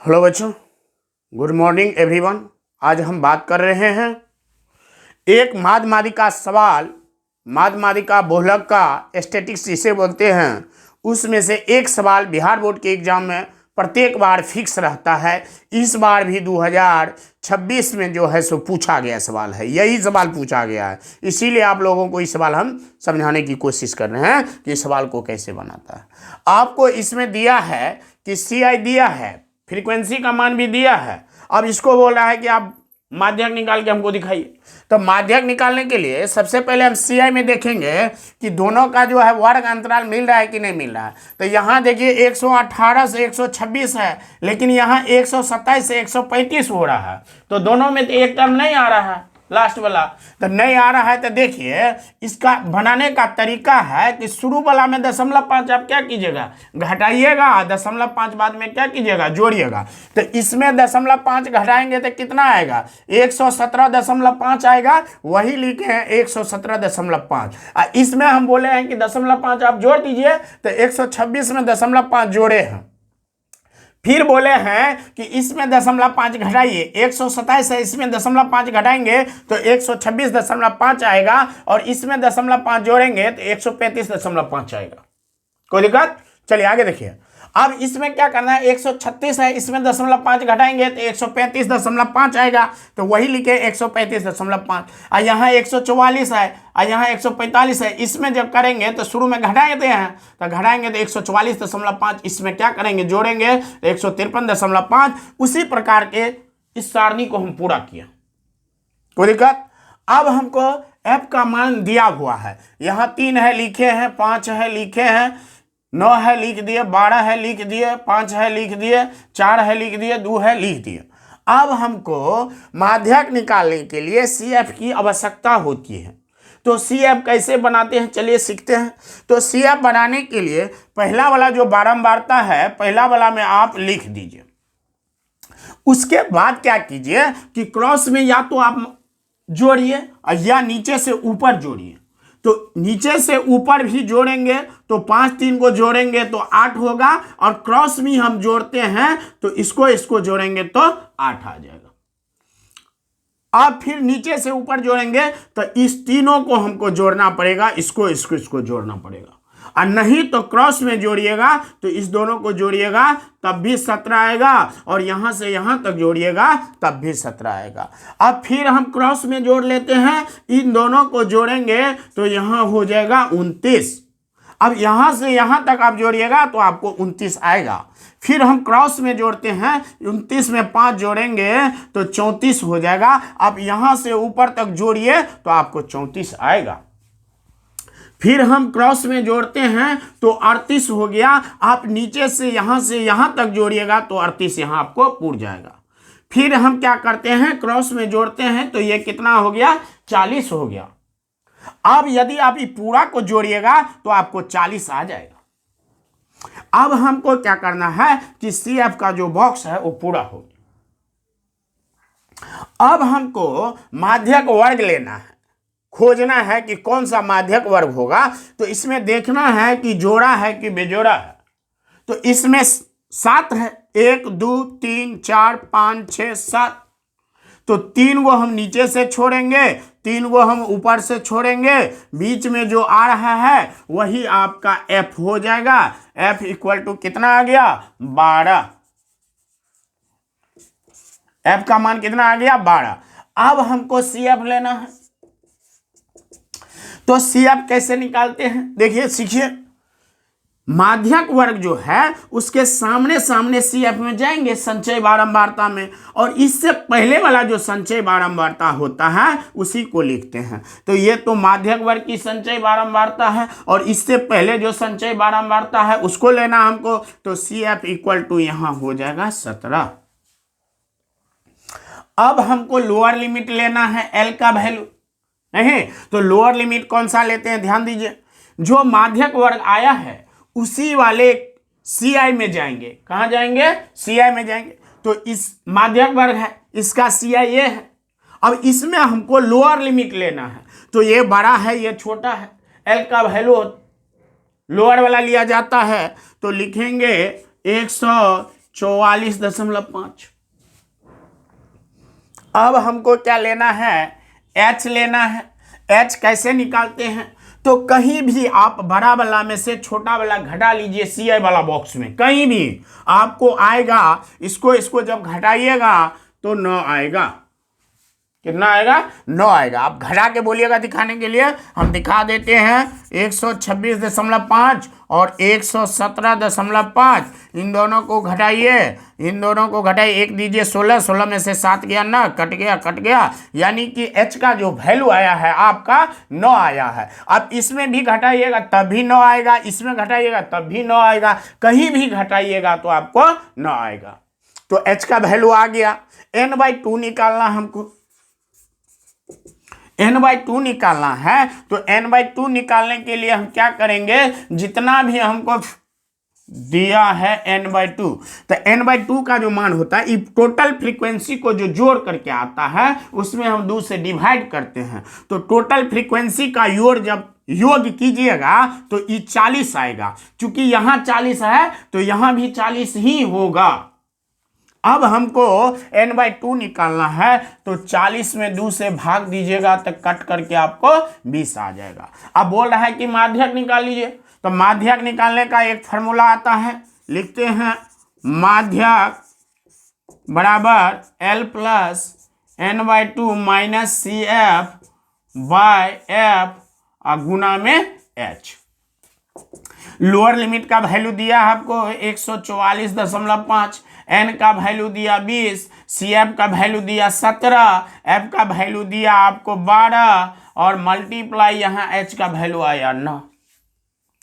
Hello बच्चों, good morning everyone. आज हम बात कर रहे हैं एक माध्यमादिका सवाल, माध्यमादिका बहुलक का स्टैटिक्स जिसे बोलते हैं, उसमें से एक सवाल बिहार बोर्ड के एग्जाम में प्रत्येक बार फिक्स रहता है। इस बार भी 2026 में जो है सो पूछा गया सवाल है, यही सवाल पूछा गया है। इसीलिए आप लोगों को इस सवाल हम समझाने की कोशिश कर रहे हैं कि इस सवाल को कैसे बनाता है। आपको इसमें दिया है कि CI दिया है, फ्रीक्वेंसी का मान भी दिया है। अब इसको बोल रहा है कि आप माध्यक निकाल के हमको दिखाइए। तो माध्यक निकालने के लिए सबसे पहले हम CI में देखेंगे कि दोनों का जो है वर्ग अंतराल मिल रहा है कि नहीं मिल रहा है। तो यहाँ देखिए 118 से 126 है, लेकिन यहाँ 127 से 135 हो रहा है। तो दोनों में तो एक टर्म नहीं आ रहा है, लास्ट वाला तो नहीं आ रहा है। तो देखिए इसका बनाने का तरीका है कि शुरू वाला में 0.5 आप क्या कीजिएगा, घटाइएगा, 0.5 बाद में क्या कीजिएगा, जोड़िएगा। तो इसमें 0.5 घटाएंगे तो कितना आएगा, 117.5 आएगा। वही लिखे हैं 117.5। इसमें हम बोले हैं कि 0.5 आप जोड़ दीजिए, तो 126 में 0.5 जोड़े हैं। फिर बोले हैं कि इसमें 0.5 घटाइए, 127 है, इसमें 0.5 घटाएंगे तो 126.5 आएगा, और इसमें 0.5 जोड़ेंगे तो 135.5 आएगा। कोई दिक्कत? चलिए आगे देखिए। अब इसमें क्या करना है, 136 है, इसमें 0.5 घटाएंगे तो 135.5 आएगा। तो वही लिखे 135.5। और यहाँ 144 है और यहाँ 145 है, इसमें जब करेंगे तो शुरू में घटाते हैं, तो घटाएंगे तो 144.5, इसमें क्या करेंगे, जोड़ेंगे तो 153.5। उसी प्रकार के इस सारणी को हम पूरा किया। कोई दिक्कत? अब हमको f का मान दिया हुआ है, यहाँ 3 है लिखे हैं, 5 है लिखे हैं, 9 है लिख दिए, 12 है लिख दिए, 5 है लिख दिए, 4 है लिख दिए, 2 है लिख दिए। अब हमको माध्यक निकालने के लिए CF की आवश्यकता होती है। तो CF कैसे बनाते हैं, चलिए सीखते हैं। तो CF बनाने के लिए पहला वाला जो बारंबारता है, पहला वाला में आप लिख दीजिए। उसके बाद क्या कीजिए कि क्रॉस में या तो आप जोड़िए या नीचे से ऊपर जोड़िए। तो नीचे से ऊपर भी जोड़ेंगे तो 5 3 को जोड़ेंगे तो 8 होगा, और क्रॉस में हम जोड़ते हैं तो इसको जोड़ेंगे तो 8 आ जाएगा। अब फिर नीचे से ऊपर जोड़ेंगे तो इस तीनों को हमको जोड़ना पड़ेगा, इसको जोड़ना पड़ेगा। और नहीं तो क्रॉस में जोड़िएगा तो इस दोनों को जोड़िएगा तब भी 17 आएगा, और यहां से यहां तक जोड़िएगा तब भी 17 आएगा। अब फिर हम क्रॉस में जोड़ लेते हैं, इन दोनों को जोड़ेंगे तो यहां हो जाएगा 29। अब यहां से यहां तक आप जोड़िएगा तो आपको 29 आएगा। फिर हम क्रॉस में जोड़ते हैं, 29 में 5 जोड़ेंगे तो 34 हो जाएगा। अब यहां से ऊपर तक जोड़िए तो आपको 34 आएगा। फिर हम क्रॉस में जोड़ते हैं तो 38 हो गया। आप नीचे से यहां तक जोड़िएगा तो 38 यहां आपको पूर जाएगा। फिर हम क्या करते हैं, क्रॉस में जोड़ते हैं तो ये कितना हो गया, 40 हो गया। अब यदि आप ये पूरा को जोड़िएगा तो आपको 40 आ जाएगा। अब हमको क्या करना है कि CF का जो बॉक्स है वो पूरा हो गया। अब हमको माध्यक वर्ग लेना है, खोजना है कि कौन सा माध्यक वर्ग होगा। तो इसमें देखना है कि जोड़ा है कि बेजोड़ा है। तो इसमें 7 है, 1 2 3 4 5 6 7। तो 3 को हम नीचे से छोड़ेंगे, 3 को हम ऊपर से छोड़ेंगे, बीच में जो आ रहा है वही आपका F हो जाएगा। F इक्वल टू कितना आ गया, 12। F का मान कितना आ गया, 12। अब हमको CF लेना है। तो CF कैसे निकालते हैं, देखिए सीखिए। माध्यक वर्ग जो है उसके सामने सामने CF में जाएंगे संचय बारंबारता में, और इससे पहले वाला जो संचय बारंबारता होता है उसी को लिखते हैं। तो ये तो माध्यक वर्ग की संचय बारंबारता है, और इससे पहले जो संचय बारंबारता है उसको लेना हमको। तो CF इक्वल टू यहां हो जाएगा 17। अब हमको लोअर लिमिट लेना है L का वैल्यू, नहीं तो लोअर लिमिट कौन सा लेते हैं, ध्यान दीजिए। जो माध्यक वर्ग आया है उसी वाले CI में जाएंगे। कहां जाएंगे, CI में जाएंगे। तो इस माध्यक वर्ग है, इसका CI ये है। अब इसमें हमको लोअर लिमिट लेना है, तो ये बड़ा है ये छोटा है। L का वैल्यू लोअर वाला लिया जाता है, तो लिखेंगे 44.5। अब हमको क्या लेना है, h लेना है। h कैसे निकालते हैं, तो कहीं भी आप बड़ा वाला में से छोटा वाला घटा लीजिए CI वाला बॉक्स में, कहीं भी आपको आएगा। इसको जब घटाइएगा तो 9 आएगा। कितना आएगा, 9 आएगा। आप घटा के बोलिएगा दिखाने के लिए, हम दिखा देते हैं। 126.5 और 117.5, इन दोनों को घटाइए, एक दीजिए 16, 16 में से 7 गया ना, कट गया, यानी कि h का जो वैल्यू आया है आपका 9 आया है। अब इसमें भी घटाइएगा तब भी 9 आएगा, इसमें घटाइएगा तब भी 9 आएगा, कहीं भी घटाइएगा तो आपको 9 आएगा। तो h का वैल्यू आ गया। n/2 निकालना हमको, n/2 निकालना है। तो n/2 निकालने के लिए हम क्या करेंगे, जितना भी हमको दिया है n/2, तो n/2 का जो मान होता है, टोटल फ्रीक्वेंसी को जो जोड़ करके आता है उसमें हम 2 से डिवाइड करते हैं। तो टोटल फ्रीक्वेंसी का योग कीजिएगा तो ये 40 आएगा। चूंकि यहाँ 40 है तो यहाँ भी 40 ही होगा। अब हमको n/2 निकालना है, तो 40 में 2 से भाग दीजिएगा तो कट करके आपको 20 आ जाएगा। अब बोल रहा है कि माध्यक निकाल लीजिए, तो माध्यक निकालने का एक फार्मूला आता है, लिखते हैं माध्यक बराबर L plus n/2 minus CF/F गुना में H। लोअर लिमिट का वैल्यू दिया है आपको 144.5, n का वैल्यू दिया 20, CF का वैल्यू दिया 17, F का वैल्यू दिया आपको 12 और मल्टीप्लाई यहाँ H का वैल्यू आया 9।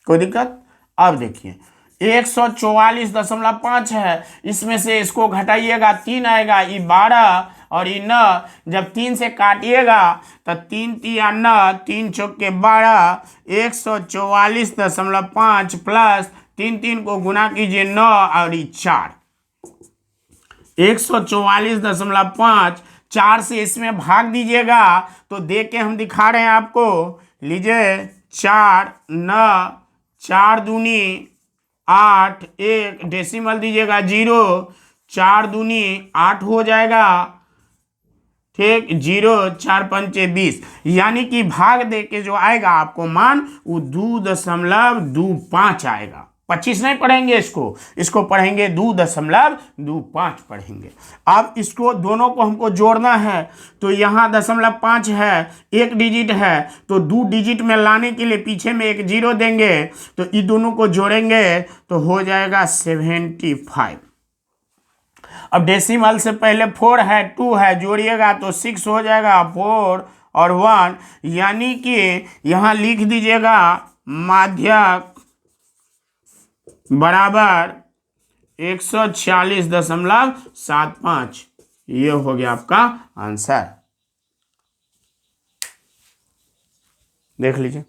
कोई दिक्कत। अब देखिए 144.5 है, इसमें से इसको घटाइएगा 3 आएगा, ये 12 और ये 9, जब 3 से काटिएगा तो 3 3 9, 3 चौके 12, 144.5 प्लस 3 को गुना कीजिए 9 और ये 4, 144.5, 4 से इसमें भाग दीजिएगा तो देख के हम दिखा रहे हैं आपको। लीजिए 4 9, 4 दूनी 8, 1 डेसिमल दीजिएगा 0, 4 दूनी 8 हो जाएगा, ठीक, 0 4 5 20, यानी कि भाग दे के जो आएगा आपको मान वो 2.25 आएगा। 25 नहीं पढ़ेंगे, इसको पढ़ेंगे 2.25 पढ़ेंगे। अब इसको दोनों को हमको जोड़ना है, तो यहाँ 0.5 है, एक डिजिट है, तो 2 डिजिट में लाने के लिए पीछे में एक 0 देंगे, तो ये दोनों को जोड़ेंगे तो हो जाएगा 75। अब डेसिमल से पहले 4 है 2 है, जोड़िएगा तो 6 हो जाएगा, 4 और 1, यानी कि यहाँ लिख दीजिएगा माध्यक बराबर 146.75। ये हो गया आपका आंसर, देख लीजिए।